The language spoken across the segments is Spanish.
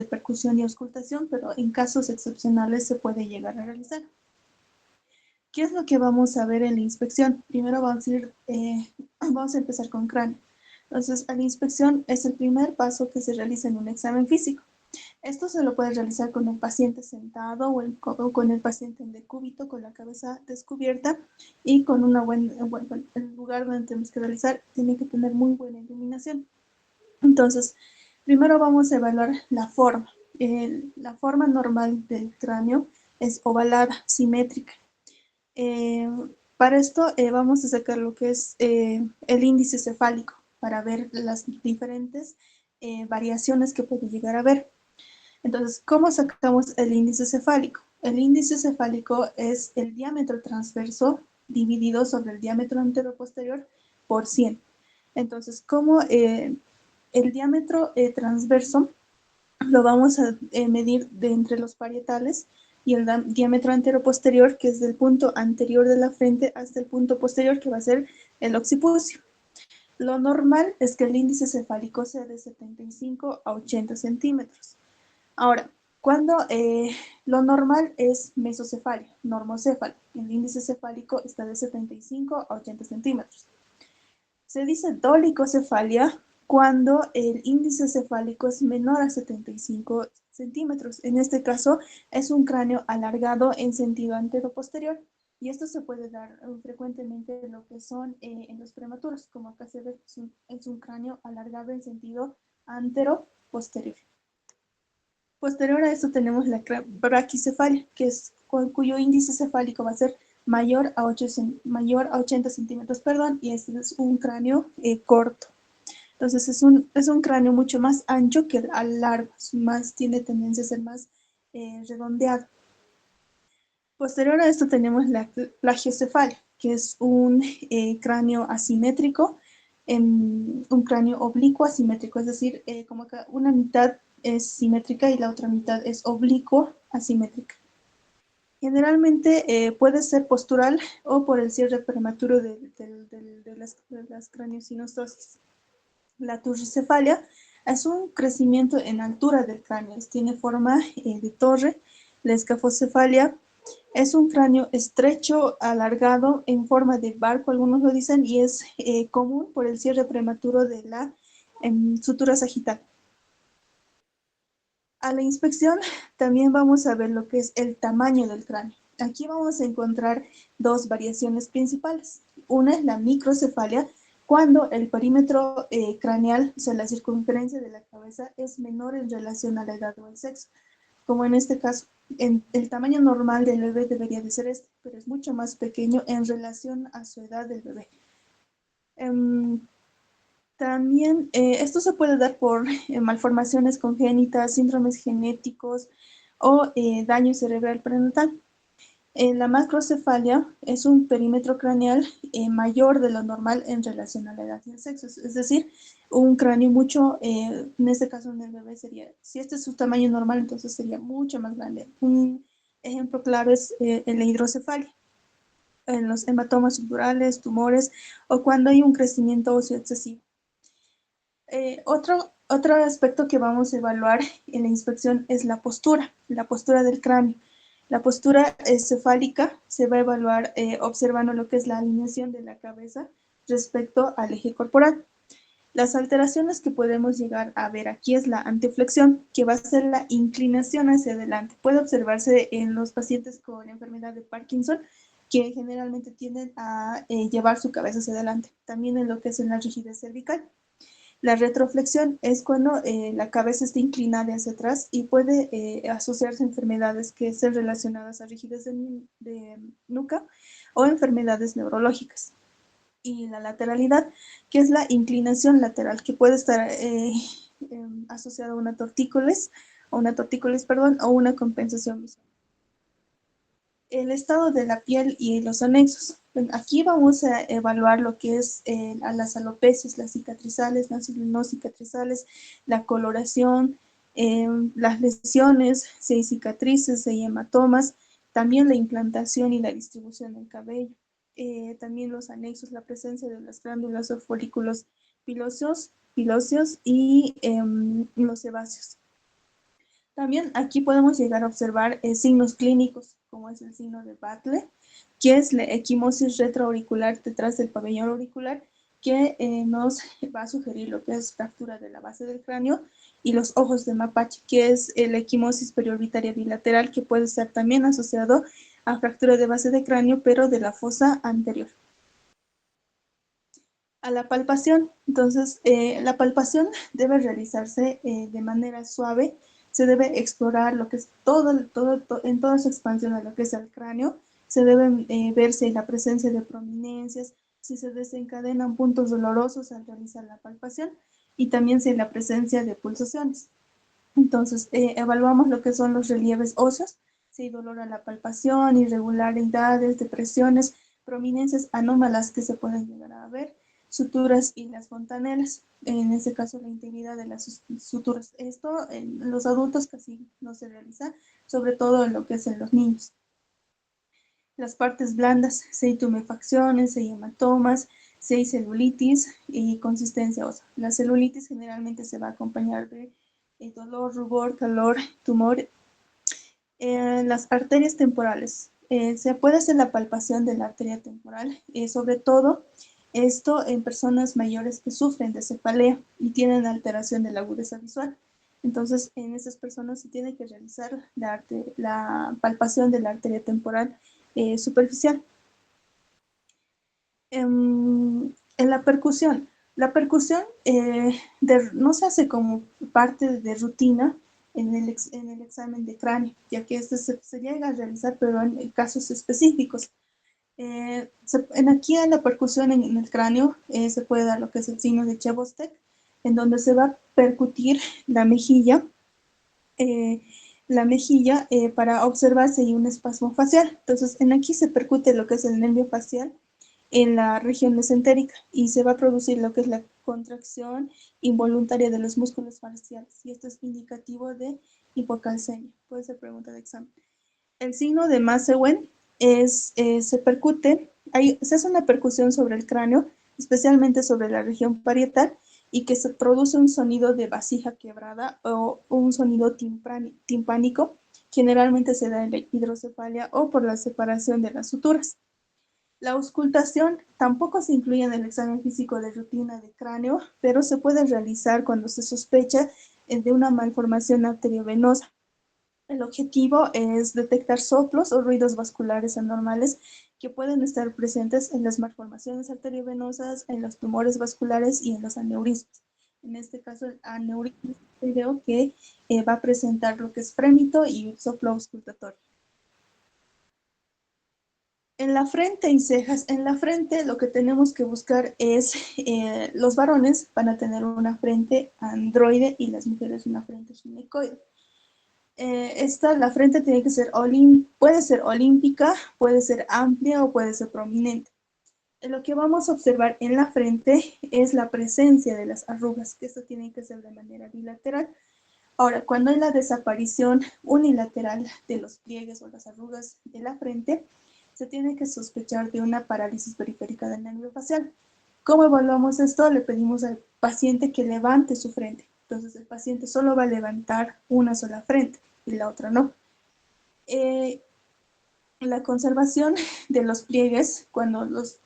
percusión y auscultación, pero en casos excepcionales se puede llegar a realizar. ¿Qué es lo que vamos a ver en la inspección? Primero vamos a empezar con cráneo. Entonces, la inspección es el primer paso que se realiza en un examen físico. Esto se lo puede realizar con el paciente sentado o con el paciente en decúbito, con la cabeza descubierta y con el lugar donde tenemos que realizar tiene que tener muy buena iluminación. Entonces, primero vamos a evaluar la forma. La forma normal del cráneo es ovalada, simétrica. Eh, para esto vamos a sacar lo que es el índice cefálico para ver las diferentes variaciones que puede llegar a haber. Entonces, ¿cómo sacamos el índice cefálico? El índice cefálico es el diámetro transverso dividido sobre el diámetro anteroposterior por 100. Entonces, como el diámetro transverso lo vamos a medir de entre los parietales y el diámetro anteroposterior, que es del punto anterior de la frente hasta el punto posterior, que va a ser el occipucio. Lo normal es que el índice cefálico sea de 75 a 80 centímetros. Ahora, cuando lo normal es mesocefalia, normocéfalo, el índice cefálico está de 75 a 80 centímetros. Se dice dolicocefalia cuando el índice cefálico es menor a 75 centímetros. En este caso, es un cráneo alargado en sentido antero-posterior. Y esto se puede dar frecuentemente en lo que son en los prematuros, como acá se ve, es un cráneo alargado en sentido antero-posterior. Posterior a esto tenemos la braquicefalia, que es cuyo índice cefálico va a ser mayor a 80 centímetros, perdón, y este es un cráneo corto. Entonces es un cráneo mucho más ancho que el largo, tiene tendencia a ser más redondeado. Posterior a esto tenemos la plagiocefalia, que es un cráneo asimétrico, un cráneo oblicuo asimétrico, es decir, como acá una mitad es simétrica y la otra mitad es oblicuo asimétrica. Generalmente puede ser postural o por el cierre prematuro de las craniosinostosis. La turricefalia es un crecimiento en altura del cráneo, tiene forma de torre. La escafocefalia es un cráneo estrecho, alargado, en forma de barco, algunos lo dicen, y es común por el cierre prematuro de la sutura sagital. A la inspección también vamos a ver lo que es el tamaño del cráneo. Aquí vamos a encontrar dos variaciones principales. Una es la microcefalia, cuando el perímetro craneal, o sea, la circunferencia de la cabeza, es menor en relación a la edad o el sexo. Como en este caso, el tamaño normal del bebé debería de ser este, pero es mucho más pequeño en relación a su edad del bebé. También esto se puede dar por malformaciones congénitas, síndromes genéticos o daño cerebral prenatal. La macrocefalia es un perímetro craneal mayor de lo normal en relación a la edad y el sexo, es decir, un cráneo mucho, en este caso en el bebé sería, si este es su tamaño normal, entonces sería mucho más grande. Un ejemplo claro es la hidrocefalia, en los hematomas subdurales, tumores o cuando hay un crecimiento óseo excesivo. Otro aspecto que vamos a evaluar en la inspección es la postura del cráneo. La postura cefálica se va a evaluar observando lo que es la alineación de la cabeza respecto al eje corporal. Las alteraciones que podemos llegar a ver aquí es la anteflexión, que va a ser la inclinación hacia adelante. Puede observarse en los pacientes con enfermedad de Parkinson, que generalmente tienden a llevar su cabeza hacia adelante. También en lo que es en la rigidez cervical. La retroflexión es cuando la cabeza está inclinada hacia atrás y puede asociarse a enfermedades que estén relacionadas a rigidez de nuca o enfermedades neurológicas. Y la lateralidad, que es la inclinación lateral, que puede estar asociada a una tortícolis, o una compensación visual. El estado de la piel y los anexos. Bueno, aquí vamos a evaluar lo que es a las alopecias, las cicatrizales, las no cicatrizales, la coloración, las lesiones, si hay cicatrices, si hay hematomas, también la implantación y la distribución del cabello. También los anexos, la presencia de las glándulas o folículos pilóseos y los sebáceos. También aquí podemos llegar a observar signos clínicos, como es el signo de Butler, que es la equimosis retroauricular detrás del pabellón auricular, que nos va a sugerir lo que es fractura de la base del cráneo, y los ojos de mapache, que es la equimosis periorbitaria bilateral, que puede estar también asociado a fractura de base de cráneo, pero de la fosa anterior. A la palpación, entonces la palpación debe realizarse de manera suave, se debe explorar lo que es en toda su expansión a lo que es el cráneo, se debe ver si hay la presencia de prominencias, si se desencadenan puntos dolorosos al realizar la palpación y también si hay la presencia de pulsaciones. Entonces evaluamos lo que son los relieves óseos, si hay dolor a la palpación, irregularidades, depresiones, prominencias anómalas que se pueden llegar a ver, suturas y las fontanelas, en este caso la integridad de las suturas. Esto en los adultos casi no se realiza, sobre todo en lo que es en los niños. Las partes blandas, si hay tumefacciones, si hay hematomas, si hay celulitis y consistencia ósea. La celulitis generalmente se va a acompañar de dolor, rubor, calor, tumor. Las arterias temporales. Se puede hacer la palpación de la arteria temporal, sobre todo esto en personas mayores que sufren de cefalea y tienen alteración de la agudeza visual. Entonces, en esas personas se tiene que realizar la palpación de la arteria temporal superficial. En la percusión no se hace como parte de rutina en el examen de cráneo, ya que este se llega a realizar, pero en casos específicos. Aquí en la percusión en el cráneo se puede dar lo que es el signo de Chebostek, en donde se va a percutir eh, la mejilla para observar si hay un espasmo facial. Entonces, aquí se percute lo que es el nervio facial en la región mesentérica y se va a producir lo que es la contracción involuntaria de los músculos faciales, y esto es indicativo de hipocalcemia. Puede ser pregunta de examen. El signo de Masewen se percute, se hace una percusión sobre el cráneo, especialmente sobre la región parietal, y que se produce un sonido de vasija quebrada o un sonido timpánico, generalmente se da en la hidrocefalia o por la separación de las suturas. La auscultación tampoco se incluye en el examen físico de rutina de cráneo, pero se puede realizar cuando se sospecha de una malformación arteriovenosa. El objetivo es detectar soplos o ruidos vasculares anormales que pueden estar presentes en las malformaciones arteriovenosas, en los tumores vasculares y en los aneurismas. En este caso, el aneurisma creo que va a presentar lo que es frémito y soplo auscultatorio. En la frente y cejas, en la frente lo que tenemos que buscar es, los varones van a tener una frente androide y las mujeres una frente ginecoide. La frente tiene que ser, puede ser olímpica, puede ser amplia o puede ser prominente. Lo que vamos a observar en la frente es la presencia de las arrugas, que esto tiene que ser de manera bilateral. Ahora, cuando hay la desaparición unilateral de los pliegues o las arrugas de la frente, se tiene que sospechar de una parálisis periférica del nervio facial. ¿Cómo evaluamos esto? Le pedimos al paciente que levante su frente. Entonces, el paciente solo va a levantar una sola frente y la otra no. La conservación de los pliegues,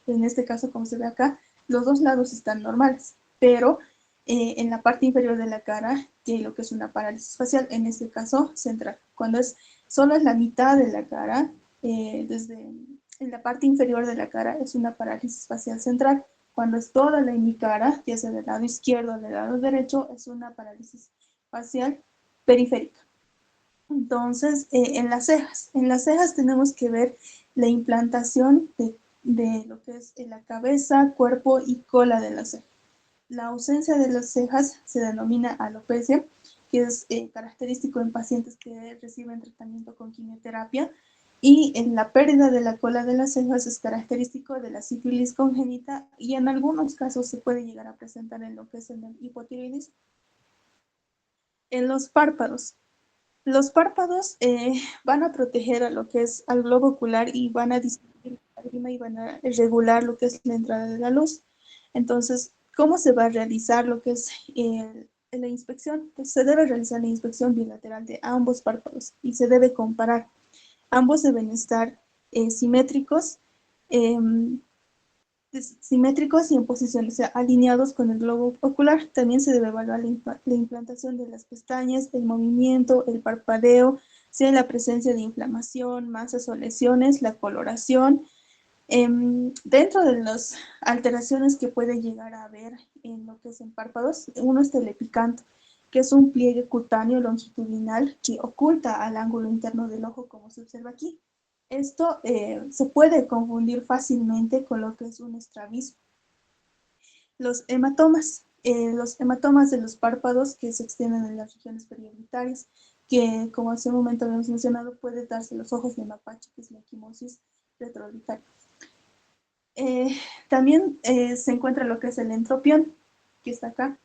en este caso, como se ve acá, los dos lados están normales, pero en la parte inferior de la cara tiene lo que es una parálisis facial, en este caso central. Cuando solo es la mitad de la cara, en la parte inferior de la cara es una parálisis facial central. Cuando es toda mi cara, ya sea del lado izquierdo o del lado derecho, es una parálisis facial periférica. Entonces, en las cejas tenemos que ver la implantación de lo que es la cabeza, cuerpo y cola de la ceja. La ausencia de las cejas se denomina alopecia, que es característico en pacientes que reciben tratamiento con quimioterapia, y en la pérdida de la cola de las cejas es característico de la sífilis congénita, y en algunos casos se puede llegar a presentar en lo que es el hipotiroidismo. En los párpados. Los párpados van a proteger a lo que es al globo ocular y van a disminuir la lágrima y van a regular lo que es la entrada de la luz. Entonces, ¿cómo se va a realizar lo que es En la inspección, pues, se debe realizar la inspección bilateral de ambos párpados y se debe comparar. Ambos deben estar simétricos, em, simétricos y en posición, o sea, alineados con el globo ocular. También se debe evaluar la implantación de las pestañas, el movimiento, el parpadeo, si hay la presencia de inflamación, masas o lesiones, la coloración. Dentro de las alteraciones que puede llegar a haber en lo que es en párpados, uno es telepicanto, que es un pliegue cutáneo longitudinal que oculta al ángulo interno del ojo, como se observa aquí. Esto se puede confundir fácilmente con lo que es un estrabismo. Los hematomas de los párpados que se extienden en las regiones periorbitarias, que como hace un momento habíamos mencionado, puede darse los ojos de mapache, que es la equimosis retroorbitaria. También se encuentra lo que es el entropión, que está acá,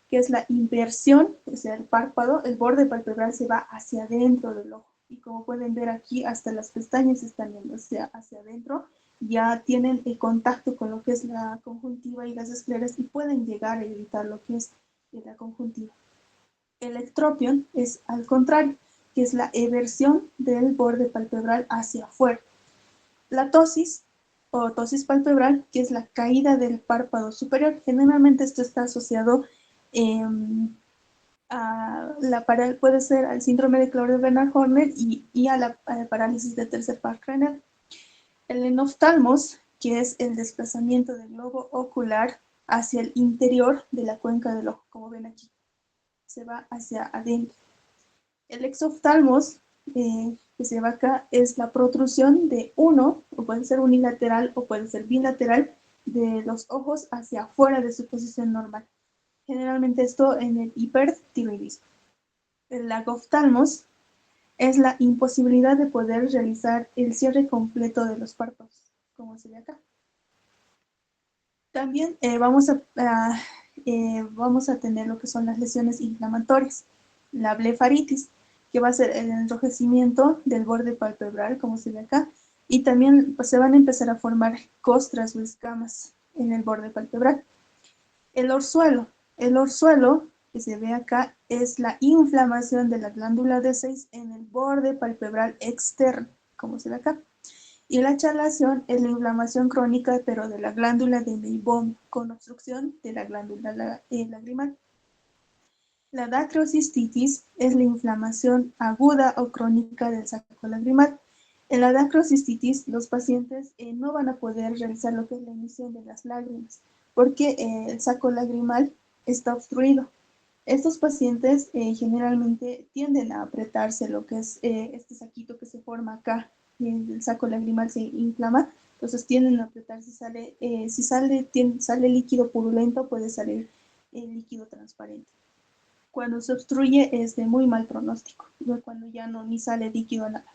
que es la inversión, o sea, el párpado, el borde palpebral se va hacia adentro del ojo. Y como pueden ver aquí, hasta las pestañas están yendo hacia adentro, ya tienen el contacto con lo que es la conjuntiva y las escleras y pueden llegar a evitar lo que es la conjuntiva. El ectropión es al contrario, que es la eversión del borde palpebral hacia afuera. La tosis o tosis palpebral, que es la caída del párpado superior. Generalmente esto está asociado puede ser al síndrome de Claudio-Bernard-Horner y a la parálisis de tercer par craneal. El enoftalmos, que es el desplazamiento del globo ocular hacia el interior de la cuenca del ojo, como ven aquí, se va hacia adentro. El exoftalmos, que se va acá, es la protrusión de uno, o puede ser unilateral o puede ser bilateral, de los ojos hacia afuera de su posición normal. Generalmente esto en el hipertiroidismo. El lagoftalmos es la imposibilidad de poder realizar el cierre completo de los párpados, como se ve acá. También vamos a tener lo que son las lesiones inflamatorias, la blefaritis, que va a ser el enrojecimiento del borde palpebral, como se ve acá, y también pues, se van a empezar a formar costras o escamas en el borde palpebral. El orzuelo. El orzuelo, que se ve acá, es la inflamación de la glándula D6 en el borde palpebral externo, como se ve acá. Y la chalación es la inflamación crónica, pero de la glándula de Meibomian, con obstrucción de la glándula lagrimal. La dacrocistitis es la inflamación aguda o crónica del saco lagrimal. En la dacrocistitis, los pacientes no van a poder realizar lo que es la emisión de las lágrimas, porque el saco lagrimal está obstruido. Estos pacientes generalmente tienden a apretarse lo que es este saquito que se forma acá, y el saco lagrimal se inflama, entonces tienden a apretarse, si sale líquido purulento, puede salir líquido transparente. Cuando se obstruye es de muy mal pronóstico, cuando ya no ni sale líquido nada.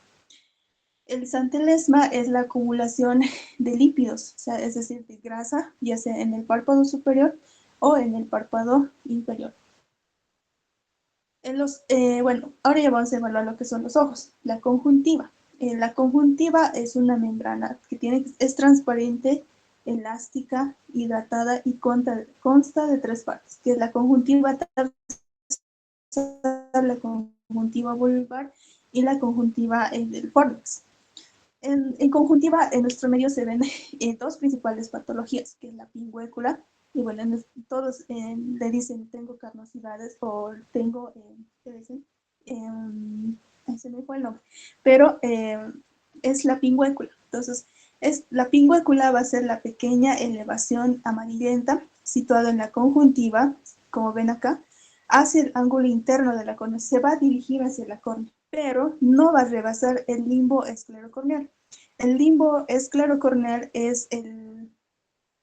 El santelesma es la acumulación de lípidos, o sea, es decir, de grasa, ya sea en el párpado superior o en el párpado inferior. Bueno, ahora ya vamos a evaluar lo que son los ojos. La conjuntiva. La conjuntiva es una membrana que es transparente, elástica, hidratada y consta de tres partes, que es la conjuntiva la conjuntiva vulvar y la conjuntiva del fornix. En conjuntiva, en nuestro medio se ven dos principales patologías, que es la pingüécula, y bueno, todos le dicen tengo carnosidades o tengo, ¿qué dicen? Se me fue el nombre, pero es la pingüécula. Entonces, la pingüécula va a ser la pequeña elevación amarillenta situada en la conjuntiva, como ven acá, hacia el ángulo interno de la córnea, se va a dirigir hacia la córnea, pero no va a rebasar el limbo esclerocorneal. El limbo esclerocorneal es el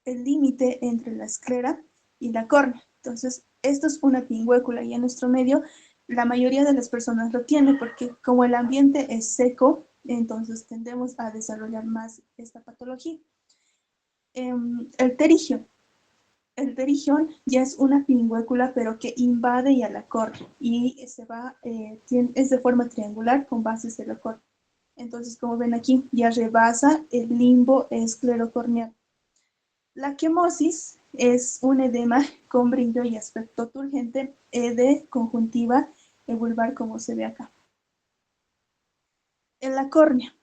límite entre la esclera y la córnea. Entonces, esto es una pingüécula y en nuestro medio la mayoría de las personas lo tiene porque como el ambiente es seco, entonces tendemos a desarrollar más esta patología. El terigio. El terigión ya es una pingüécula, pero que invade ya la córnea y es de forma triangular con bases de la córnea. Entonces, como ven aquí, ya rebasa el limbo esclerocorneal. La quimosis es un edema con brillo y aspecto turgente de conjuntiva vulvar, como se ve acá. En la córnea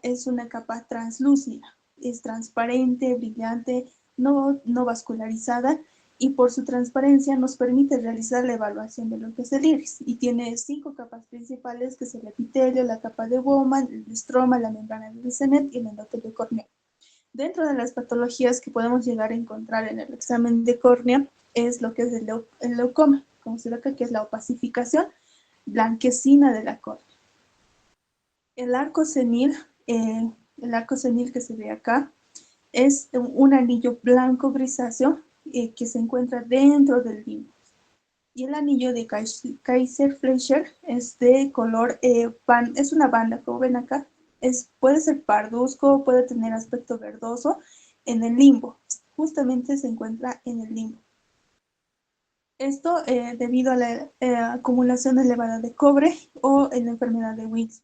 es una capa translúcida, es transparente, brillante, no vascularizada, y por su transparencia nos permite realizar la evaluación de lo que es el iris. Y tiene 5 capas principales, que es el epitelio, la capa de Bowman, el estroma, la membrana de Senet y el endotelio corneal. Dentro de las patologías que podemos llegar a encontrar en el examen de córnea es lo que es el leucoma, como se ve acá, que es la opacificación blanquecina de la córnea. El arco senil, que se ve acá, es un anillo blanco grisáceo que se encuentra dentro del limbo. Y el anillo de Kaiser-Fleischer es de color es una banda, como ven acá, puede ser parduzco, puede tener aspecto verdoso en el limbo. Justamente se encuentra en el limbo. Esto debido a la acumulación elevada de cobre o en la enfermedad de Wills.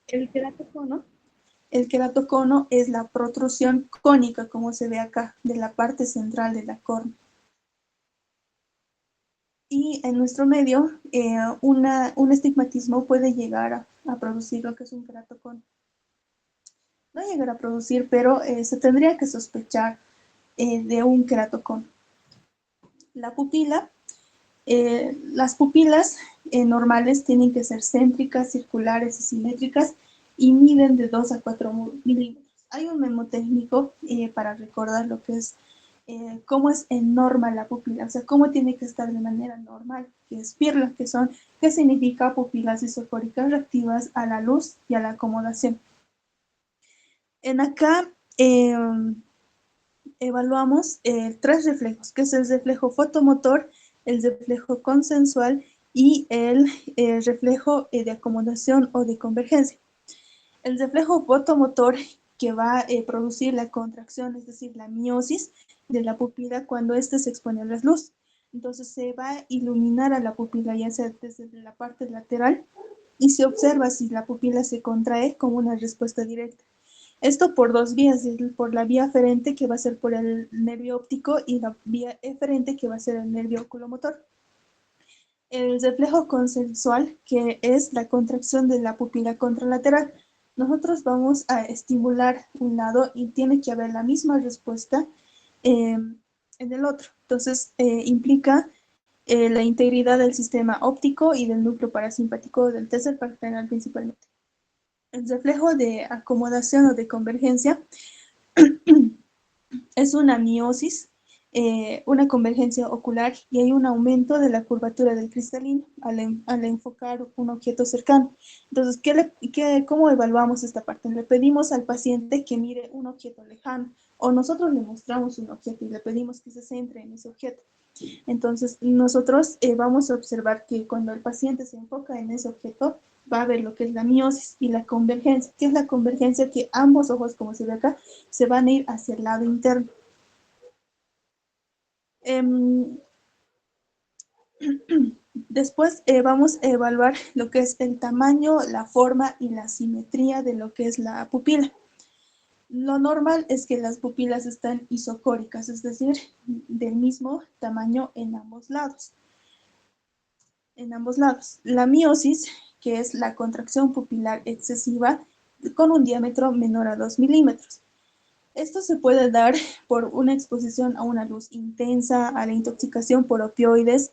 El queratocono El queratocono es la protrusión cónica, como se ve acá, de la parte central de la córnea. Y en nuestro medio, un estigmatismo puede llegar a producir lo que es un queratocono. No llegar a producir, pero se tendría que sospechar de un queratocono. La pupila, las pupilas normales tienen que ser céntricas, circulares y simétricas, y miden de 2 a 4 milímetros. Hay un mnemotécnico para recordar lo que es cómo es en norma la pupila, o sea, cómo tiene que estar de manera normal, que es PIRLA, que significa pupilas isocóricas reactivas a la luz y a la acomodación. En acá evaluamos 3 reflejos, que es el reflejo fotomotor, el reflejo consensual y el reflejo de acomodación o de convergencia. El reflejo fotomotor, que va a producir la contracción, es decir, la miosis de la pupila cuando éste se expone a la luz. Entonces se va a iluminar a la pupila, ya sea desde la parte lateral, y se observa si la pupila se contrae como una respuesta directa. Esto por 2 vías, por la vía aferente, que va a ser por el nervio óptico, y la vía eferente, que va a ser el nervio oculomotor. El reflejo consensual, que es la contracción de la pupila contralateral. Nosotros vamos a estimular un lado y tiene que haber la misma respuesta en el otro. Entonces, implica la integridad del sistema óptico y del núcleo parasimpático del tercer par craneal principalmente. El reflejo de acomodación o de convergencia es una miosis, una convergencia ocular, y hay un aumento de la curvatura del cristalino al enfocar un objeto cercano. Entonces, ¿cómo evaluamos esta parte? Le pedimos al paciente que mire un objeto lejano, o nosotros le mostramos un objeto y le pedimos que se centre en ese objeto. Entonces, nosotros vamos a observar que cuando el paciente se enfoca en ese objeto, va a ver lo que es la miosis y la convergencia. ¿Qué es la convergencia? Que ambos ojos, como se ve acá, se van a ir hacia el lado interno. Después vamos a evaluar lo que es el tamaño, la forma y la simetría de lo que es la pupila. Lo normal es que las pupilas están isocóricas, es decir, del mismo tamaño en ambos lados. La miosis, que es la contracción pupilar excesiva con un diámetro menor a 2 milímetros. Esto se puede dar por una exposición a una luz intensa, a la intoxicación por opioides,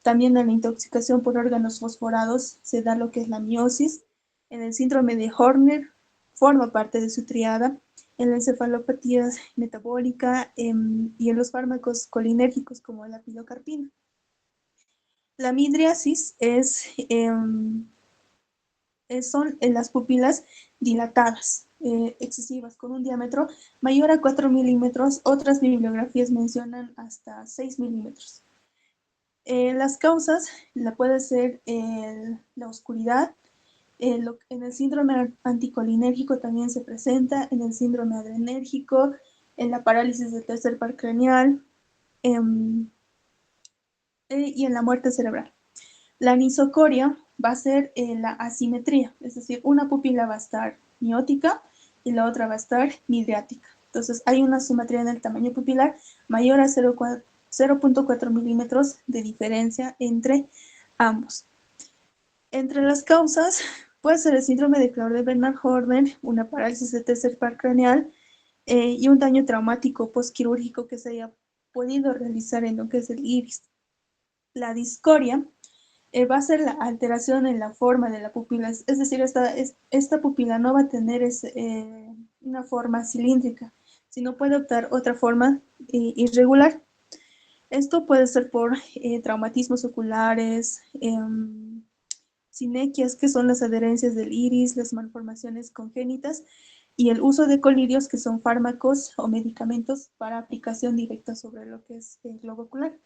también en la intoxicación por órganos fosforados se da lo que es la miosis. En el síndrome de Horner forma parte de su triada. En la encefalopatía metabólica y en los fármacos colinérgicos como la pilocarpina. La midriasis son las pupilas dilatadas, excesivas, con un diámetro mayor a 4 milímetros. Otras bibliografías mencionan hasta 6 milímetros. Las causas puede ser la oscuridad. En el síndrome anticolinérgico también se presenta, en el síndrome adrenérgico, en la parálisis del tercer par craneal y en la muerte cerebral. La anisocoria va a ser la asimetría, es decir, una pupila va a estar miótica y la otra va a estar midriática. Entonces, hay una simetría en el tamaño pupilar mayor a 0.4 milímetros de diferencia entre ambos. Entre las causas puede ser el síndrome de Claude-Bernard-Horner, una parálisis de tercer par craneal y un daño traumático postquirúrgico que se haya podido realizar en lo que es el iris. La discoria va a ser la alteración en la forma de la pupila, es decir, esta pupila no va a tener una forma cilíndrica, sino puede optar otra forma irregular. Esto puede ser por traumatismos oculares, sinequias, que son las adherencias del iris, las malformaciones congénitas, y el uso de colirios, que son fármacos o medicamentos para aplicación directa sobre lo que es el globo ocular.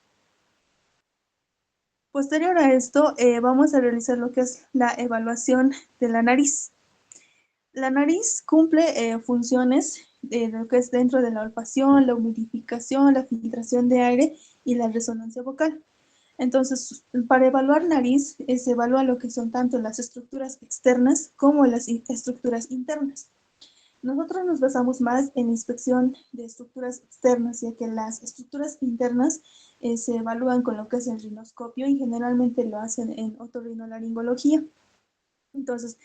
Posterior a esto, vamos a realizar lo que es la evaluación de la nariz. La nariz cumple funciones de lo que es dentro de la olfacción, la humidificación, la filtración de aire y la resonancia vocal. Entonces, para evaluar nariz, se evalúa lo que son tanto las estructuras externas como las estructuras internas. Nosotros nos basamos más en la inspección de estructuras externas, ya que las estructuras internas se evalúan con lo que es el rinoscopio y generalmente lo hacen en otorrinolaringología. Entonces,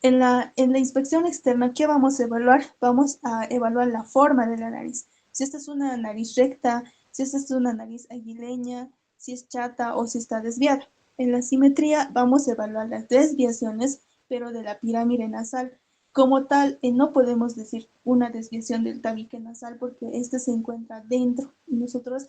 en la inspección externa, ¿qué vamos a evaluar? Vamos a evaluar la forma de la nariz. Si esta es una nariz recta, si esta es una nariz aguileña, si es chata o si está desviada. En la simetría vamos a evaluar las desviaciones, pero de la pirámide nasal. Como tal, no podemos decir una desviación del tabique nasal porque este se encuentra dentro. Y nosotros,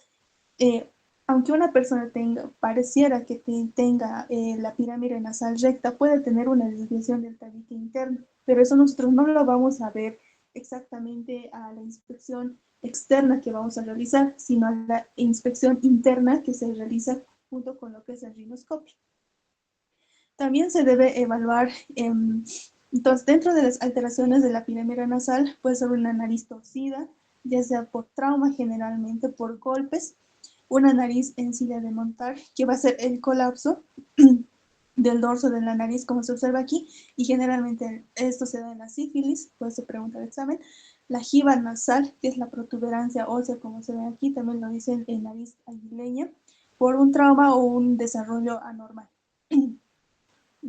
eh, aunque una persona pareciera que tenga la pirámide nasal recta, puede tener una desviación del tabique interno, pero eso nosotros no lo vamos a ver exactamente a la inspección externa que vamos a realizar, sino a la inspección interna que se realiza junto con lo que es el rinoscopio. También se debe evaluar, entonces, dentro de las alteraciones de la pirámide nasal, puede ser una nariz torcida, ya sea por trauma, generalmente por golpes, una nariz en silla de montar, que va a ser el colapso del dorso de la nariz, como se observa aquí, y generalmente esto se da en la sífilis, puede ser pregunta de examen. La jiba nasal, que es la protuberancia ósea, como se ve aquí, también lo dicen en nariz aguileña, por un trauma o un desarrollo anormal.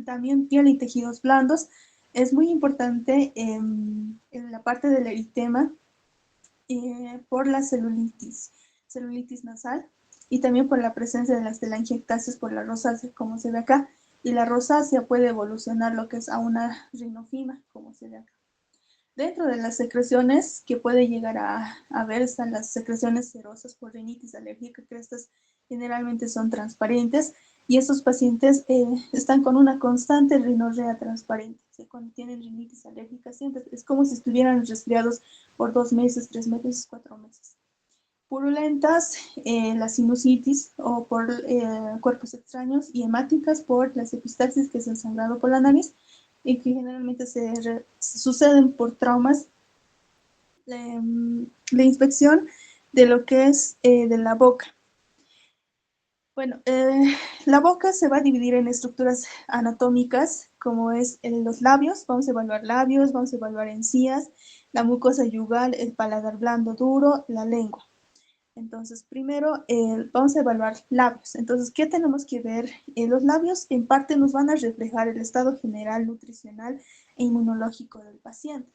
También piel y tejidos blandos. Es muy importante en la parte del eritema por la celulitis nasal, y también por la presencia de las telangiectasias por la rosácea, como se ve acá. Y la rosácea puede evolucionar lo que es a una rinofima, como se ve acá. Dentro de las secreciones que puede llegar a ver están las secreciones serosas por rinitis alérgica, que estas generalmente son transparentes, y estos pacientes están con una constante rinorrea transparente. O sea, cuando tienen rinitis alérgica siempre es como si estuvieran resfriados por 2 meses, 3 meses, 4 meses. Purulentas, la sinusitis o por cuerpos extraños, y hemáticas por las epistaxis, que es el sangrado por la nariz, y que generalmente suceden por traumas. La inspección de lo que es de la boca. Bueno, la boca se va a dividir en estructuras anatómicas, como es los labios. Vamos a evaluar labios, vamos a evaluar encías, la mucosa yugal, el paladar blando duro, la lengua. Entonces, primero vamos a evaluar labios. Entonces, ¿qué tenemos que ver? Los labios en parte nos van a reflejar el estado general, nutricional e inmunológico del paciente.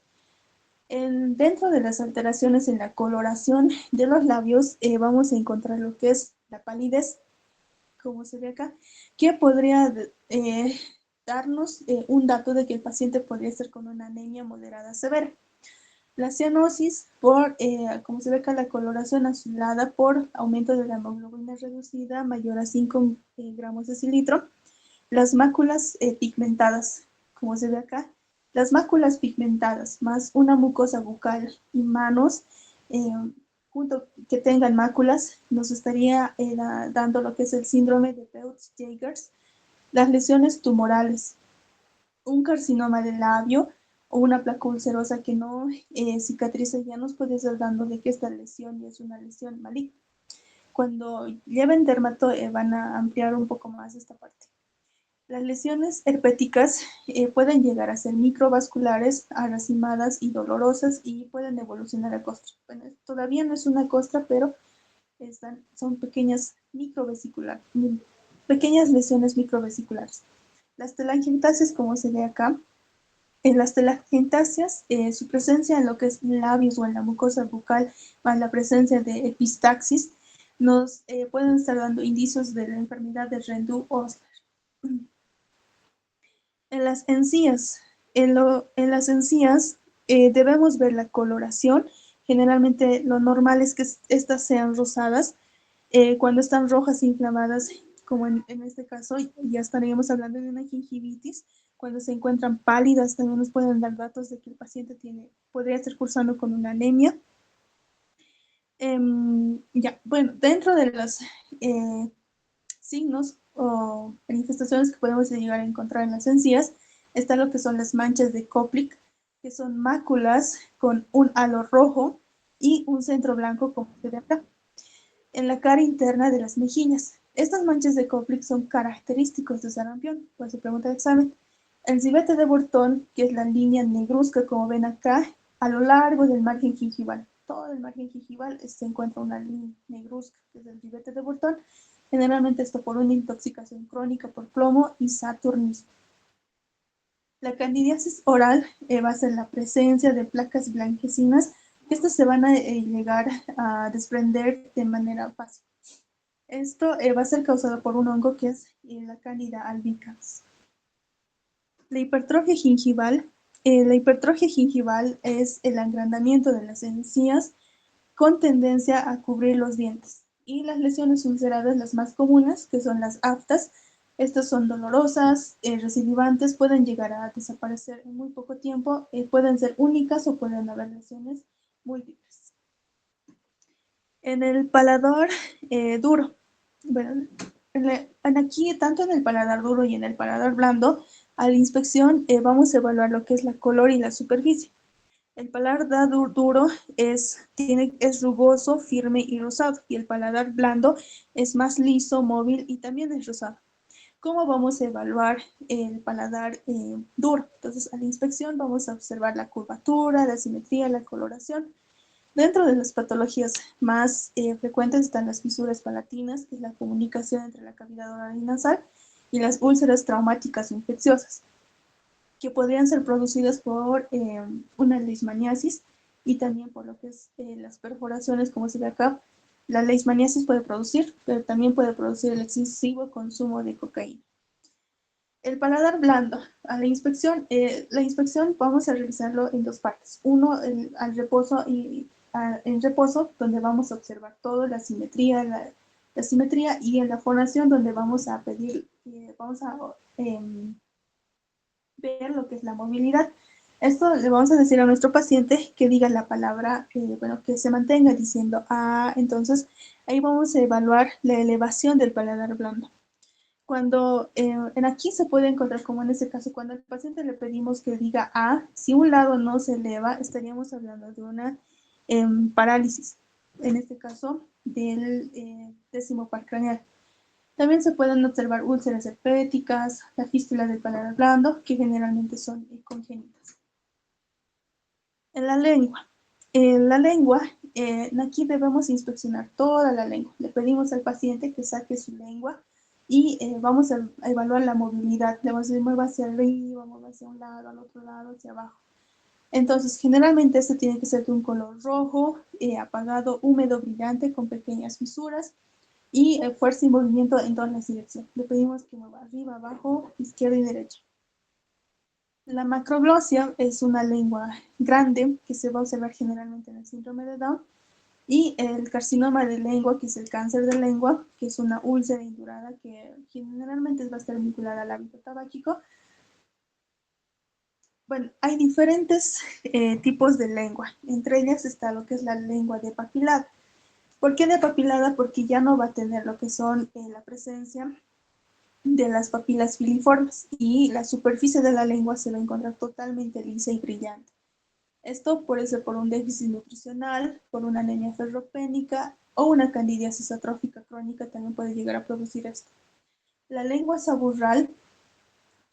Dentro de las alteraciones en la coloración de los labios, vamos a encontrar lo que es la palidez, como se ve acá, que podría darnos un dato de que el paciente podría estar con una anemia moderada severa. La cianosis, como se ve acá, la coloración azulada por aumento de la hemoglobina reducida mayor a 5 gramos de cilitro. Las máculas pigmentadas, como se ve acá, las máculas pigmentadas más una mucosa bucal y manos, junto que tengan máculas, nos estaría dando lo que es el síndrome de Peutz-Jeghers. Las lesiones tumorales, un carcinoma del labio o una placa ulcerosa que no cicatriza, ya nos puede estar dando de que esta lesión ya es una lesión maligna. Cuando lleven dermato van a ampliar un poco más esta parte. Las lesiones herpéticas pueden llegar a ser microvasculares, racemadas y dolorosas y pueden evolucionar a costra. Bueno, todavía no es una costra, pero son pequeñas lesiones microvesiculares. Las telangiectasias, como se ve acá, en las telangiectasias, su presencia en lo que es labios o en la mucosa bucal, más la presencia de epistaxis, nos pueden estar dando indicios de la enfermedad de Rendu-Osler. En las encías, en las encías debemos ver la coloración. Generalmente lo normal es que estas sean rosadas. Cuando están rojas e inflamadas, como en este caso, ya estaríamos hablando de una gingivitis. Cuando se encuentran pálidas, también nos pueden dar datos de que el paciente podría estar cursando con una anemia. Ya, bueno, dentro de los signos o manifestaciones que podemos llegar a encontrar en las encías, está lo que son las manchas de Koplik, que son máculas con un halo rojo y un centro blanco, como se ve acá, en la cara interna de las mejillas. Estas manchas de Koplik son característicos de sarampión, pues se pregunta el examen. El civete de Burton, que es la línea negruzca, como ven acá, a lo largo del margen gingival. Todo el margen gingival se encuentra una línea negruzca, que es el civete de Burton. Generalmente esto por una intoxicación crónica por plomo y saturnismo. La candidiasis oral va a ser la presencia de placas blanquecinas. Estas se van a llegar a desprender de manera fácil. Esto va a ser causado por un hongo que es la Candida albicans. La hipertrofia gingival. La hipertrofia gingival es el agrandamiento de las encías con tendencia a cubrir los dientes. Y las lesiones ulceradas, las más comunes, que son las aftas, estas son dolorosas, recidivantes, pueden llegar a desaparecer en muy poco tiempo, pueden ser únicas o pueden haber lesiones múltiples. En el paladar duro, bueno, aquí, tanto en el paladar duro y en el paladar blando, a la inspección vamos a evaluar lo que es la color y la superficie. El paladar duro es rugoso, firme y rosado, y el paladar blando es más liso, móvil y también es rosado. ¿Cómo vamos a evaluar el paladar duro? Entonces, a la inspección vamos a observar la curvatura, la simetría, la coloración. Dentro de las patologías más frecuentes están las fisuras palatinas, que es la comunicación entre la cavidad oral y nasal, y las úlceras traumáticas o infecciosas, que podrían ser producidas por una leishmaniasis y también por lo que es las perforaciones, como se ve acá. La leishmaniasis puede producir, pero también puede producir el excesivo consumo de cocaína. El paladar blando. A la inspección vamos a realizarlo en dos partes. Uno, al reposo en reposo, donde vamos a observar toda la simetría, la simetría, y en la fonación, donde vamos a pedir, vamos a ver lo que es la movilidad. Esto le vamos a decir a nuestro paciente que diga la palabra, bueno, que se mantenga diciendo entonces ahí vamos a evaluar la elevación del paladar blando. Cuando en aquí se puede encontrar, como en este caso, cuando al paciente le pedimos que diga si un lado no se eleva, estaríamos hablando de una parálisis, en este caso del décimo par craneal. También se pueden observar úlceras herpéticas, la fístula del paladar blando, que generalmente son congénitas. En la lengua. Aquí debemos inspeccionar toda la lengua. Le pedimos al paciente que saque su lengua y vamos a evaluar la movilidad. Le vamos a decir, mueva hacia arriba, mueva hacia un lado, al otro lado, hacia abajo. Entonces, generalmente este tiene que ser de un color rojo, apagado, húmedo, brillante, con pequeñas fisuras y fuerza y movimiento en todas las direcciones. Le pedimos que mueva arriba, abajo, izquierda y derecha. La macroglossia es una lengua grande que se va a observar generalmente en el síndrome de Down, y el carcinoma de lengua, que es el cáncer de lengua, que es una úlcera indurada que generalmente va a estar vinculada al hábito tabáquico. Bueno, hay diferentes tipos de lengua. Entre ellas está lo que es la lengua depapilada. ¿Por qué depapilada? Porque ya no va a tener lo que son la presencia de las papilas filiformes y la superficie de la lengua se va a encontrar totalmente lisa y brillante. Esto puede ser por un déficit nutricional, por una anemia ferropénica o una candidiasis atrófica crónica también puede llegar a producir esto. La lengua saburral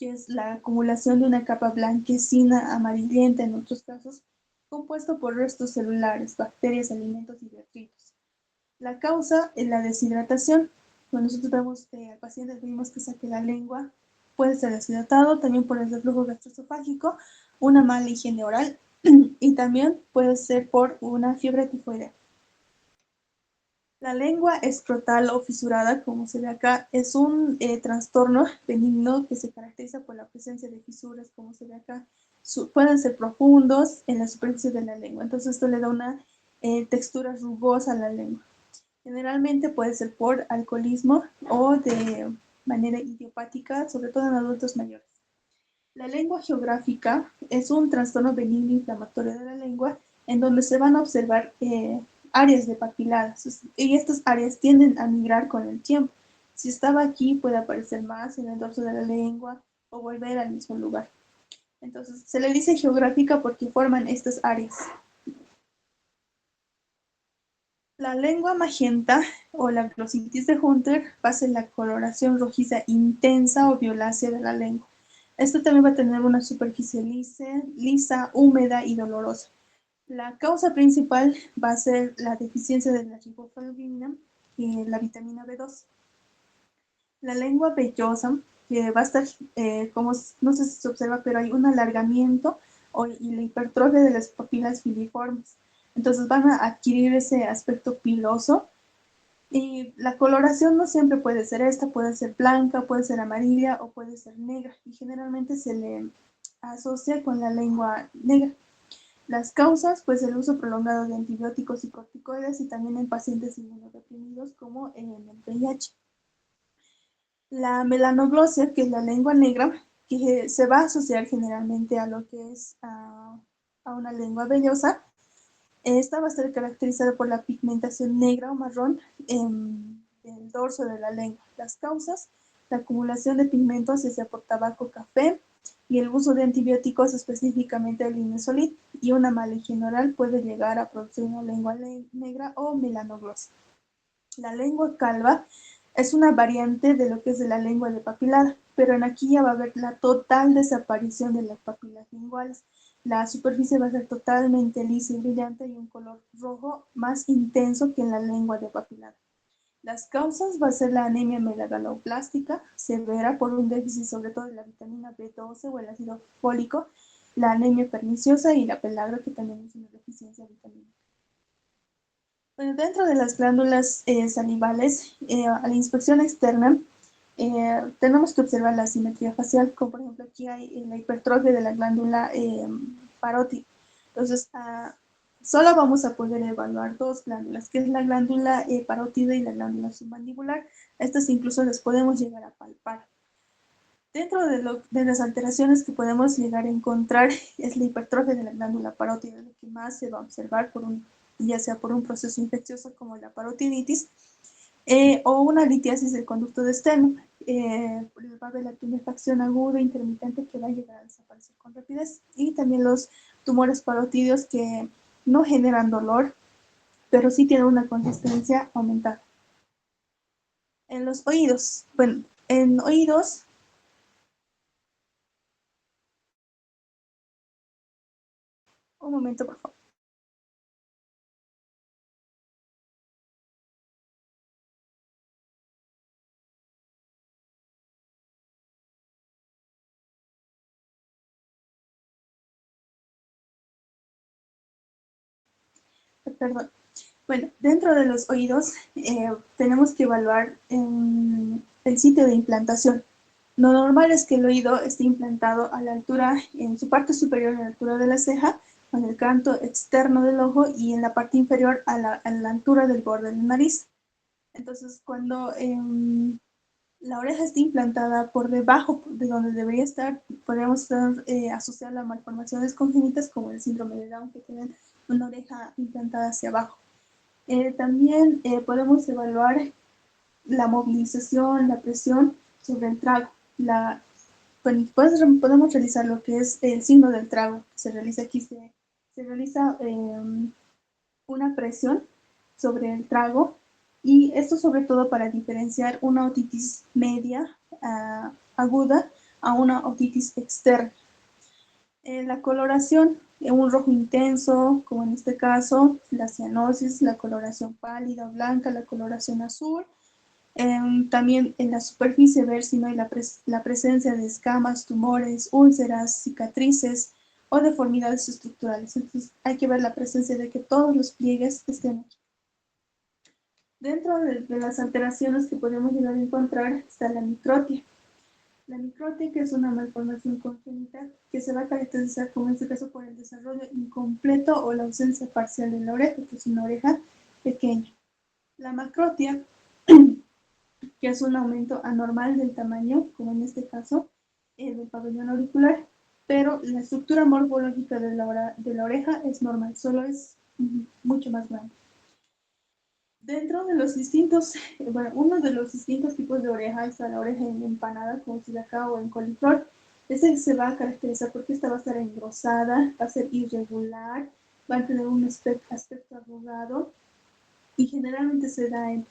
que es la acumulación de una capa blanquecina amarillenta en otros casos, compuesto por restos celulares, bacterias, alimentos y detritos. La causa es la deshidratación. Cuando nosotros vemos al paciente, vemos que saque la lengua, puede ser deshidratado, también por el reflujo gastroesofágico, una mala higiene oral y también puede ser por una fiebre tifoidea. La lengua escrotal o fisurada, como se ve acá, es un trastorno benigno que se caracteriza por la presencia de fisuras, como se ve acá. Pueden ser profundos en la superficie de la lengua, entonces esto le da una textura rugosa a la lengua. Generalmente puede ser por alcoholismo o de manera idiopática, sobre todo en adultos mayores. La lengua geográfica es un trastorno benigno inflamatorio de la lengua en donde se van a observar áreas de papiladas y estas áreas tienden a migrar con el tiempo. Si estaba aquí puede aparecer más en el dorso de la lengua o volver al mismo lugar. Entonces se le dice geográfica porque forman estas áreas. La lengua magenta o la glositis de Hunter va a ser la coloración rojiza intensa o violácea de la lengua. Esto también va a tener una superficie lisa, húmeda y dolorosa. La causa principal va a ser la deficiencia de la riboflavina y la vitamina B2. La lengua vellosa, que va a estar, como no sé si se observa, pero hay un alargamiento y la hipertrofia de las papilas filiformes. Entonces van a adquirir ese aspecto piloso y la coloración no siempre puede ser esta, puede ser blanca, puede ser amarilla o puede ser negra y generalmente se le asocia con la lengua negra. Las causas, pues el uso prolongado de antibióticos y corticoides y también en pacientes inmunodeprimidos como en el VIH. La melanoglosia, que es la lengua negra, que se va a asociar generalmente a lo que es a una lengua vellosa. Esta va a estar caracterizada por la pigmentación negra o marrón en el dorso de la lengua. Las causas, la acumulación de pigmentos, ya sea por tabaco, café, y el uso de antibióticos, específicamente el linezolid, y una mala higiene oral puede llegar a producir una lengua negra o melanoglosia. La lengua calva es una variante de lo que es de la lengua de papilar, pero en aquí ya va a haber la total desaparición de las papilas linguales. La superficie va a ser totalmente lisa y brillante y un color rojo más intenso que en la lengua de papilar. Las causas va a ser la anemia megaloblástica severa por un déficit sobre todo de la vitamina B12 o el ácido fólico, la anemia perniciosa y la pelagra, que también es una deficiencia vitamínica. Bueno, dentro de las glándulas salivales, a la inspección externa, tenemos que observar la simetría facial, como por ejemplo aquí hay la hipertrofia de la glándula parótida. Entonces, solo vamos a poder evaluar dos glándulas, que es la glándula parótida y la glándula submandibular. Estas incluso las podemos llegar a palpar. Dentro de las alteraciones que podemos llegar a encontrar es la hipertrofia de la glándula parótida, lo que más se va a observar ya sea por un proceso infeccioso como la parotiditis o una litiasis del conducto de Stenn. Va a haber la tumefacción aguda intermitente que va a llegar a desaparecer con rapidez y también los tumores parotídeos que no generan dolor, pero sí tienen una consistencia aumentada. En los oídos, bueno, en oídos, un momento por favor. Perdón. Bueno, dentro de los oídos tenemos que evaluar el sitio de implantación. Lo normal es que el oído esté implantado a la altura, en su parte superior a la altura de la ceja, en el canto externo del ojo y en la parte inferior a la altura del borde de la nariz. Entonces, cuando la oreja está implantada por debajo de donde debería estar, podríamos asociarla a malformaciones congénitas como el síndrome de Down, que tienen una oreja implantada hacia abajo. También podemos evaluar la movilización, la presión sobre el trago. Bueno, podemos realizar lo que es el signo del trago, que se realiza aquí, se realiza una presión sobre el trago y esto sobre todo para diferenciar una otitis media aguda a una otitis externa. La coloración, un rojo intenso, como en este caso, la cianosis, la coloración pálida o blanca, la coloración azul. También en la superficie ver si no hay la presencia de escamas, tumores, úlceras, cicatrices o deformidades estructurales. Entonces hay que ver la presencia de que todos los pliegues estén aquí. Dentro de las alteraciones que podemos llegar a encontrar está la microtia. La microtia, que es una malformación congénita que se va a caracterizar, como en este caso, por el desarrollo incompleto o la ausencia parcial de la oreja, que es una oreja pequeña. La macrotia, que es un aumento anormal del tamaño, como en este caso, del pabellón auricular, pero la estructura morfológica de la oreja es normal, solo es mucho más grande. Dentro de los distintos, bueno, uno de los distintos tipos de oreja está la oreja empanada, como se ve acá, o en coliflor. Este se va a caracterizar porque esta va a estar engrosada, va a ser irregular, va a tener un aspecto arrugado y generalmente se da en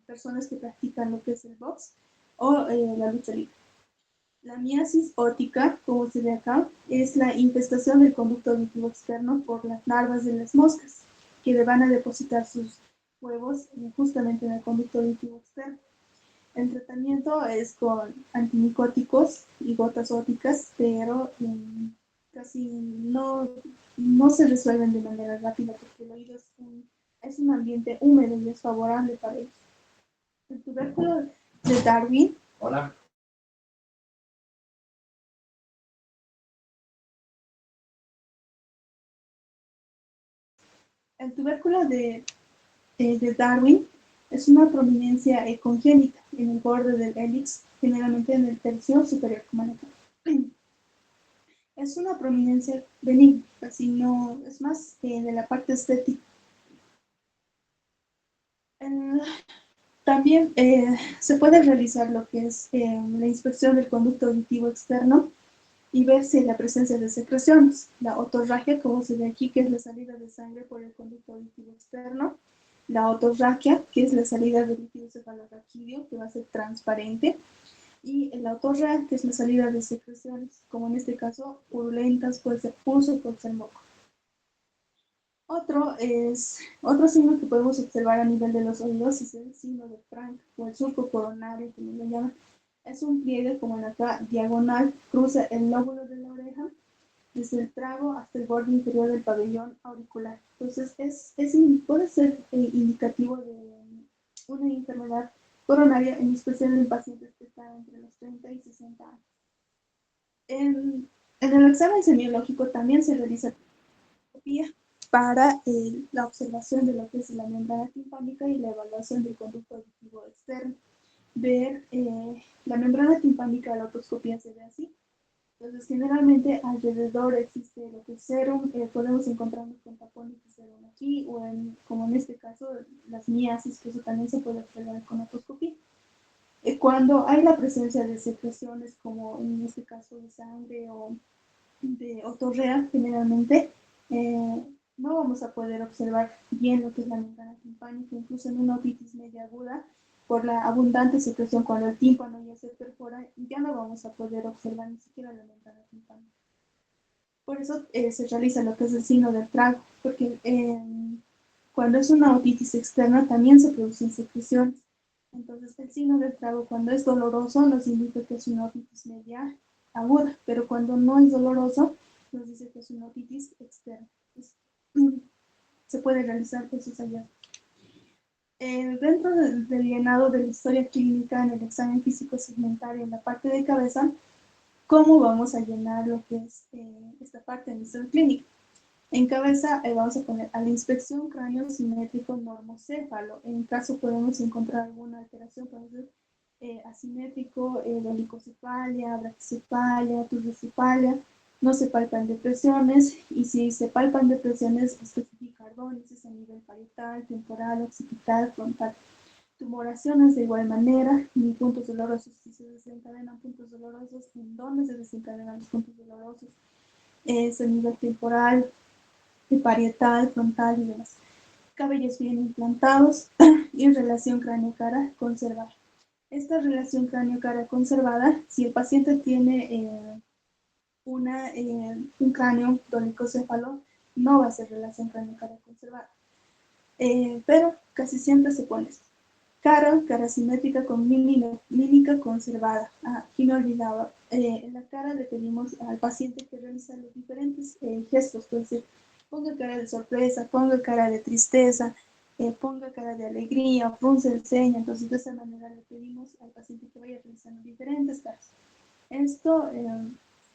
personas que practican lo que es el box o la lucha libre. La miasis ótica, como se ve acá, es la infestación del conducto auditivo externo por las larvas de las moscas, que le van a depositar sus huevos justamente en el conducto auditivo externo. El tratamiento es con antimicóticos y gotas ópticas, pero casi no se resuelven de manera rápida porque el oído es un ambiente húmedo y es favorable para ellos. El tubérculo de Darwin. Hola. El tubérculo de Darwin es una prominencia congénita en el borde del hélix, generalmente en el tercio superior, como acá. Es una prominencia benigna, así no, es más de la parte estética. También se puede realizar lo que es la inspección del conducto auditivo externo y ver si hay la presencia de secreciones. La otorragia, como se ve aquí, que es la salida de sangre por el conducto auditivo externo. La otorraquia, que es la salida del líquido cefalorraquídeo, que va a ser transparente. Y la otorrea, que es la salida de secreciones, como en este caso, purulentas, puede ser pus o puede ser moco. Otro signo que podemos observar a nivel de los oídos es el signo de Frank o el surco coronario, como lo llaman. Es un pliegue, como en acá, diagonal, cruza el lóbulo de la oreja desde el trago hasta el borde inferior del pabellón auricular. Entonces, puede ser indicativo de una enfermedad coronaria, en especial en pacientes que están entre los 30 y 60 años. En el examen semiológico también se realiza para la observación de lo que es la membrana timpánica y la evaluación del conducto auditivo externo. Ver la membrana timpánica de la otoscopía se ve así. Entonces, generalmente alrededor existe lo que es serum, podemos encontrarnos con tapones de serum aquí, o como en este caso, las miasis, que eso también se puede observar con otoscopía. Cuando hay la presencia de secreciones, como en este caso de sangre o de otorrea, generalmente, no vamos a poder observar bien lo que es la membrana timpánica, incluso en una otitis media aguda, por la abundante secreción, cuando el tímpano ya se perfora, ya no vamos a poder observar ni siquiera la membrana timpánica. Por eso se realiza lo que es el signo del trago, porque cuando es una otitis externa también se producen secreciones. Entonces, el signo del trago, cuando es doloroso, nos indica que es una otitis media aguda, pero cuando no es doloroso, nos dice que es una otitis externa. Entonces, se puede realizar esos hallazgos. Dentro del llenado de la historia clínica en el examen físico segmentario en la parte de cabeza, ¿cómo vamos a llenar lo que es esta parte de nuestra clínica? En cabeza vamos a poner a la inspección cráneo simétrico normocéfalo. En caso podemos encontrar alguna alteración, puede ser asimétrico, dolicocefalia, brachicefalia, turbicefalia. No se palpan depresiones, y si se palpan depresiones, especifica ardólisis a nivel parietal, temporal, occipital, frontal. Tumoraciones de igual manera, ni puntos dolorosos, si se desencadenan puntos dolorosos, en dónde se desencadenan los puntos dolorosos, es a nivel temporal, parietal, frontal y demás. Cabellos bien implantados y relación cráneo-cara conservar. Esta relación cráneo-cara conservada, si el paciente tiene un cráneo dolicocéfalo, no va a ser relación cráneo-cara conservada. Pero casi siempre se pone esto. Cara simétrica con mímica conservada. Aquí me olvidaba. En la cara le pedimos al paciente que realice los diferentes gestos. Puede ser, ponga cara de sorpresa, ponga cara de tristeza, ponga cara de alegría, frunce el ceño. Entonces, de esa manera le pedimos al paciente que vaya realizando diferentes caras. Esto,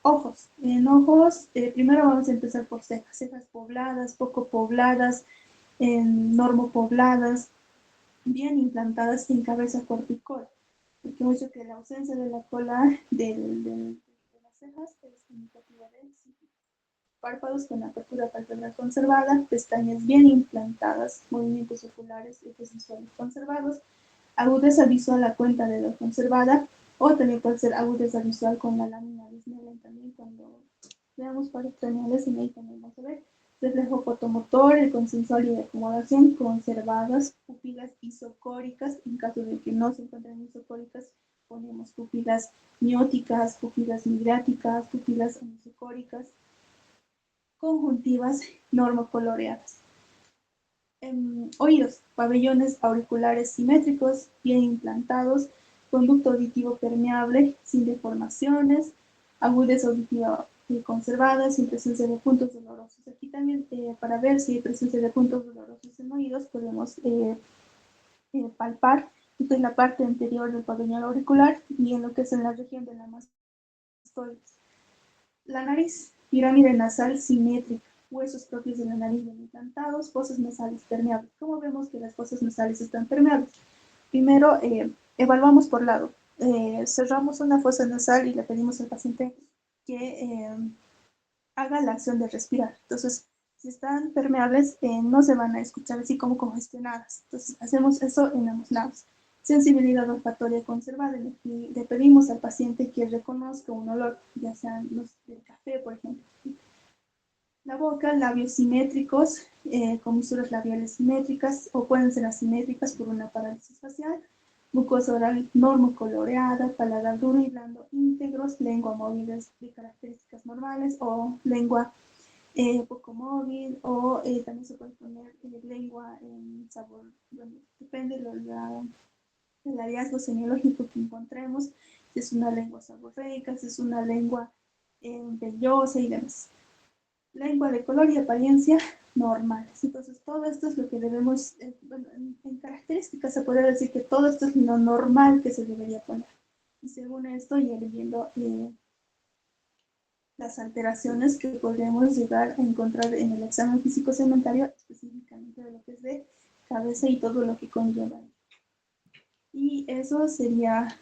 ojos. En ojos, primero vamos a empezar por cejas. Cejas pobladas, poco pobladas, normopobladas, bien implantadas en cabeza cortical, porque mucho que la ausencia de la cola de las cejas es indicativa de éxito. Párpados con apertura palpebral conservada, pestañas bien implantadas, movimientos oculares y visuales conservados, agudeza visual a cuenta de lo conservada, o también puede ser agudeza visual con la lámina Disneyland también cuando veamos pares craneales, en ahí también vamos a ver reflejo fotomotor, el consensual y de acomodación conservadas, pupilas isocóricas, en caso de que no se encuentren isocóricas, ponemos pupilas mióticas, pupilas migráticas, pupilas anisocóricas, conjuntivas normocoloreadas. Oídos, pabellones auriculares simétricos, bien implantados, conducto auditivo permeable, sin deformaciones, agudeza auditiva conservada, sin presencia de puntos dolorosos. Aquí también, para ver si hay presencia de puntos dolorosos en oídos, podemos palpar en la parte anterior del pabellón auricular y en lo que es en la región de la mastoides. La nariz, pirámide nasal simétrica, huesos propios de la nariz bien implantados, fosas nasales permeables. ¿Cómo vemos que las fosas nasales están permeables? Primero, evaluamos por lado. Cerramos una fosa nasal y le pedimos al paciente que haga la acción de respirar. Entonces, si están permeables, no se van a escuchar así como congestionadas. Entonces, hacemos eso en ambos lados. Sensibilidad olfatoria conservada. Le pedimos al paciente que reconozca un olor, ya sea del café, por ejemplo. La boca, labios simétricos, comisuras labiales simétricas o pueden ser asimétricas por una parálisis facial. Mucosa oral normocoloreada, paladar duro y blando íntegros, lengua móviles de características normales o lengua poco móvil o también se puede poner lengua en sabor, bueno, depende del hallazgo semiológico que encontremos, si es una lengua saborreica, si es una lengua vellosa y demás. Lengua de color y apariencia normales. Entonces, todo esto es lo que debemos, bueno, en características se podría decir que todo esto es lo normal que se debería poner. Y según esto, ya viendo las alteraciones que podríamos llegar a encontrar en el examen físico segmentario, específicamente de lo que es de cabeza y todo lo que conlleva. Y eso sería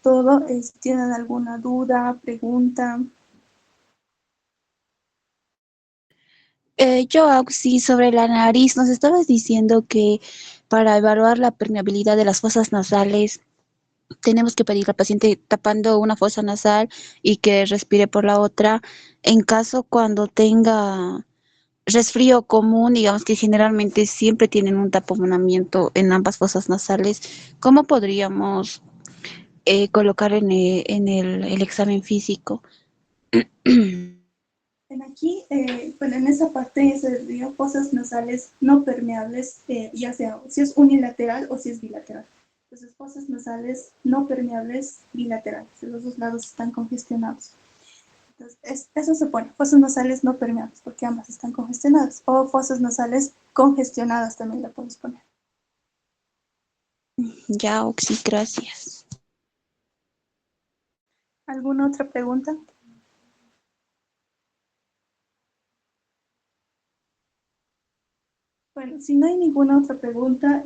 todo. Si tienen alguna duda, pregunta. Sí, sobre la nariz, nos estabas diciendo que para evaluar la permeabilidad de las fosas nasales tenemos que pedir al paciente tapando una fosa nasal y que respire por la otra. En caso cuando tenga resfrío común, digamos que generalmente siempre tienen un taponamiento en ambas fosas nasales, ¿cómo podríamos colocar el examen físico? Aquí, bueno, en esa parte se dio fosas nasales no permeables, ya sea si es unilateral o si es bilateral. Entonces, fosas nasales no permeables bilaterales, los dos lados están congestionados. Entonces, eso se pone, fosas nasales no permeables, porque ambas están congestionadas, o fosas nasales congestionadas también la podemos poner. Ya, Oxy, gracias. ¿Alguna otra pregunta? Bueno, si no hay ninguna otra pregunta,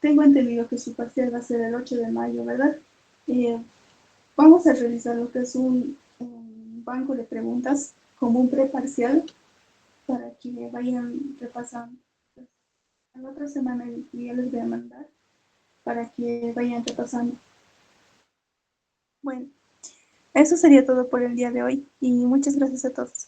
tengo entendido que su parcial va a ser el 8 de mayo, ¿verdad? Eh, Vamos a realizar lo que es un banco de preguntas como un preparcial para que vayan repasando. Pues, en la otra semana ya les voy a mandar para que vayan repasando. Bueno, eso sería todo por el día de hoy y muchas gracias a todos.